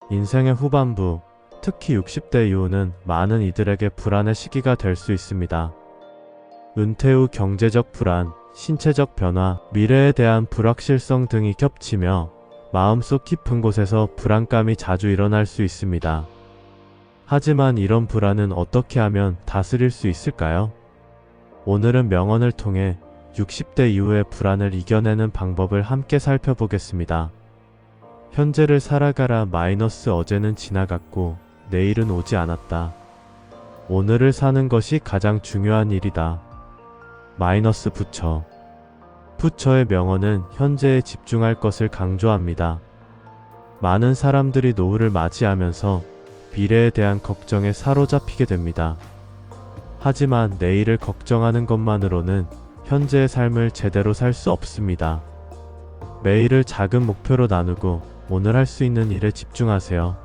인생의 후반부, 특히 60대 이후는 많은 이들에게 불안의 시기가 될 수 있습니다. 은퇴 후 경제적 불안, 신체적 변화, 미래에 대한 불확실성 등이 겹치며 마음속 깊은 곳에서 불안감이 자주 일어날 수 있습니다. 하지만 이런 불안은 어떻게 하면 다스릴 수 있을까요? 오늘은 명언을 통해 60대 이후의 불안을 이겨내는 방법을 함께 살펴보겠습니다. 현재를 살아가라 마이너스 어제는 지나갔고 내일은 오지 않았다. 오늘을 사는 것이 가장 중요한 일이다. 마이너스 부처. 부처의 명언은 현재에 집중할 것을 강조합니다. 많은 사람들이 노후를 맞이하면서 미래에 대한 걱정에 사로잡히게 됩니다. 하지만 내일을 걱정하는 것만으로는 현재의 삶을 제대로 살 수 없습니다. 매일을 작은 목표로 나누고 오늘 할 수 있는 일에 집중하세요.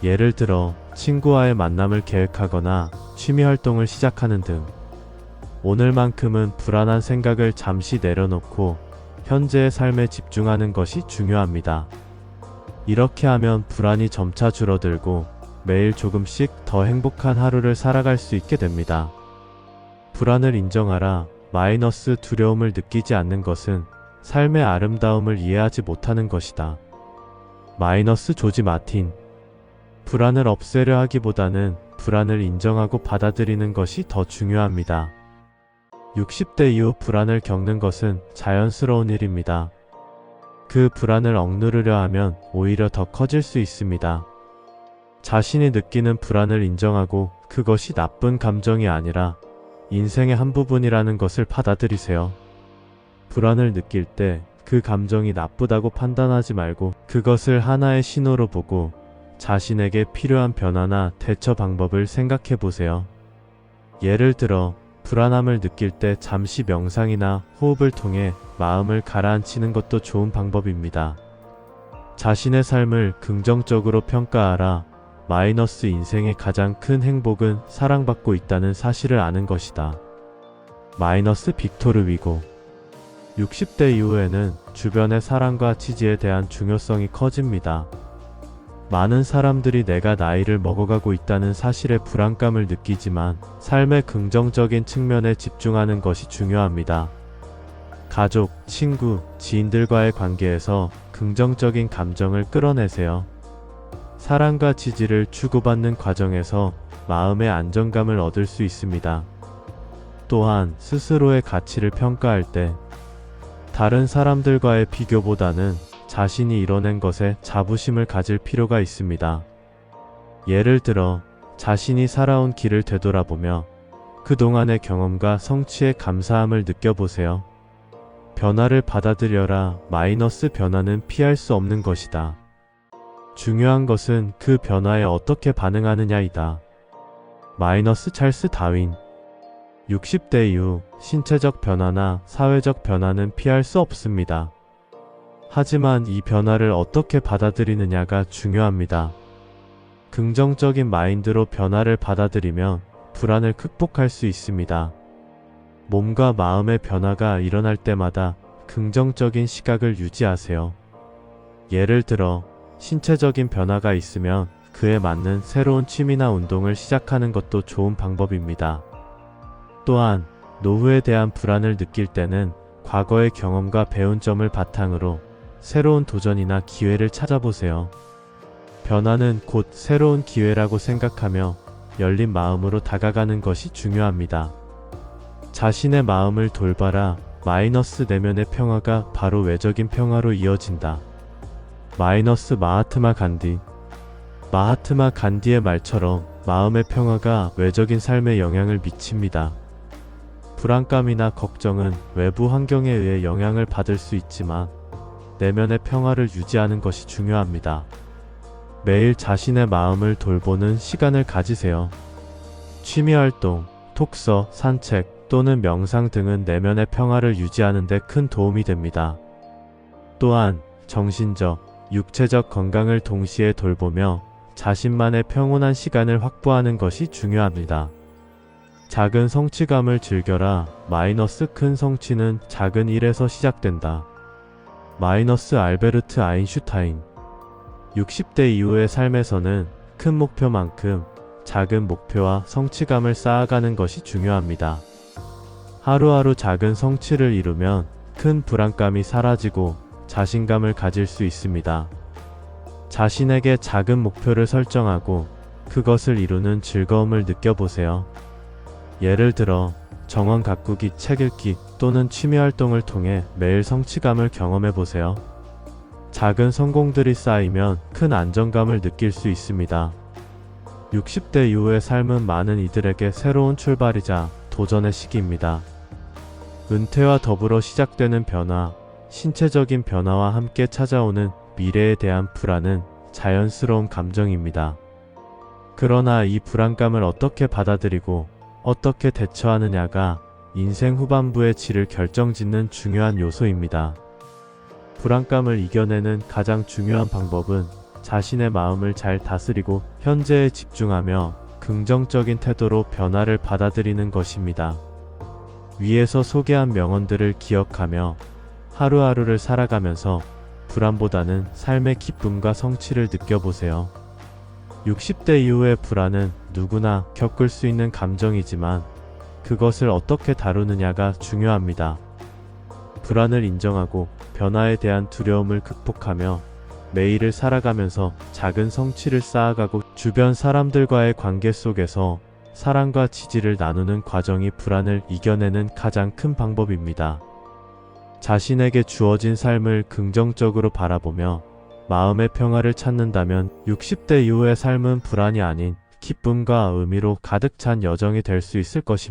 예를 들어 친구와의 만남을 계획하거나 취미 활동을 시작하는 등 오늘만큼은 불안한 생각을 잠시 내려놓고 현재의 삶에 집중하는 것이 중요합니다. 이렇게 하면 불안이 점차 줄어들고 매일 조금씩 더 행복한 하루를 살아갈 수 있게 됩니다. 불안을 인정하라. 마이너스 두려움을 느끼지 않는 것은 삶의 아름다움을 이해하지 못하는 것이다. 마이너스 조지 마틴. 불안을 없애려 하기보다는 불안을 인정하고 받아들이는 것이 더 중요합니다. 60대 이후 불안을 겪는 것은 자연스러운 일입니다. 그 불안을 억누르려 하면 오히려 더 커질 수 있습니다. 자신이 느끼는 불안을 인정하고 그것이 나쁜 감정이 아니라 인생의 한 부분이라는 것을 받아들이세요. 불안을 느낄 때 그 감정이 나쁘다고 판단하지 말고 그것을 하나의 신호로 보고 자신에게 필요한 변화나 대처 방법을 생각해 보세요. 예를 들어 불안함을 느낄 때 잠시 명상이나 호흡을 통해 마음을 가라앉히는 것도 좋은 방법입니다. 자신의 삶을 긍정적으로 평가하라. 마이너스 인생의 가장 큰 행복은 사랑받고 있다는 사실을 아는 것이다. 마이너스 빅토르 위고. 60대 이후에는 주변의 사랑과 지지에 대한 중요성이 커집니다. 많은 사람들이 내가 나이를 먹어가고 있다는 사실에 불안감을 느끼지만 삶의 긍정적인 측면에 집중하는 것이 중요합니다. 가족, 친구, 지인들과의 관계에서 긍정적인 감정을 끌어내세요. 사랑과 지지를 주고받는 과정에서 마음의 안정감을 얻을 수 있습니다. 또한 스스로의 가치를 평가할 때 다른 사람들과의 비교보다는 자신이 이뤄낸 것에 자부심을 가질 필요가 있습니다. 예를 들어 자신이 살아온 길을 되돌아보며 그동안의 경험과 성취에 감사함을 느껴보세요. 변화를 받아들여라. 마이너스 변화는 피할 수 없는 것이다. 중요한 것은 그 변화에 어떻게 반응하느냐이다. 마이너스 찰스 다윈. 60대 이후 신체적 변화나 사회적 변화는 피할 수 없습니다. 하지만 이 변화를 어떻게 받아들이느냐가 중요합니다. 긍정적인 마인드로 변화를 받아들이면 불안을 극복할 수 있습니다. 몸과 마음의 변화가 일어날 때마다 긍정적인 시각을 유지하세요. 예를 들어 신체적인 변화가 있으면 그에 맞는 새로운 취미나 운동을 시작하는 것도 좋은 방법입니다. 또한 노후에 대한 불안을 느낄 때는 과거의 경험과 배운 점을 바탕으로 새로운 도전이나 기회를 찾아보세요. 변화는 곧 새로운 기회라고 생각하며 열린 마음으로 다가가는 것이 중요합니다. 자신의 마음을 돌봐라. 마이너스 내면의 평화가 바로 외적인 평화로 이어진다. 마이너스 마하트마 간디. 마하트마 간디의 말처럼 마음의 평화가 외적인 삶에 영향을 미칩니다. 불안감이나 걱정은 외부 환경에 의해 영향을 받을 수 있지만 내면의 평화를 유지하는 것이 중요합니다. 매일 자신의 마음을 돌보는 시간을 가지세요. 취미활동, 독서, 산책 또는 명상 등은 내면의 평화를 유지하는 데 큰 도움이 됩니다. 또한 정신적, 육체적 건강을 동시에 돌보며 자신만의 평온한 시간을 확보하는 것이 중요합니다. 작은 성취감을 즐겨라. 마이너스 큰 성취는 작은 일에서 시작된다. 마이너스 알베르트 아인슈타인. 60대 이후의 삶에서는 큰 목표만큼 작은 목표와 성취감을 쌓아가는 것이 중요합니다. 하루하루 작은 성취를 이루면 큰 불안감이 사라지고 자신감을 가질 수 있습니다. 자신에게 작은 목표를 설정하고 그것을 이루는 즐거움을 느껴보세요. 예를 들어 정원 가꾸기, 책 읽기 또는 취미 활동을 통해 매일 성취감을 경험해 보세요. 작은 성공들이 쌓이면 큰 안정감을 느낄 수 있습니다. 60대 이후의 삶은 많은 이들에게 새로운 출발이자 도전의 시기입니다. 은퇴와 더불어 시작되는 변화, 신체적인 변화와 함께 찾아오는 미래에 대한 불안은 자연스러운 감정입니다. 그러나 이 불안감을 어떻게 받아들이고 어떻게 대처하느냐가 인생 후반부의 질을 결정짓는 중요한 요소입니다. 불안감을 이겨내는 가장 중요한 방법은 자신의 마음을 잘 다스리고 현재에 집중하며 긍정적인 태도로 변화를 받아들이는 것입니다. 위에서 소개한 명언들을 기억하며 하루하루를 살아가면서 불안보다는 삶의 기쁨과 성취를 느껴보세요. 60대 이후의 불안은 누구나 겪을 수 있는 감정이지만 그것을 어떻게 다루느냐가 중요합니다. 불안을 인정하고 변화에 대한 두려움을 극복하며 매일을 살아가면서 작은 성취를 쌓아가고 주변 사람들과의 관계 속에서 사랑과 지지를 나누는 과정이 불안을 이겨내는 가장 큰 방법입니다. 자신에게 주어진 삶을 긍정적으로 바라보며 마음의 평화를 찾는다면 60대 이후의 삶은 불안이 아닌 기쁨과 의미로 가득 찬 여정이 될 수 있을 것입니다.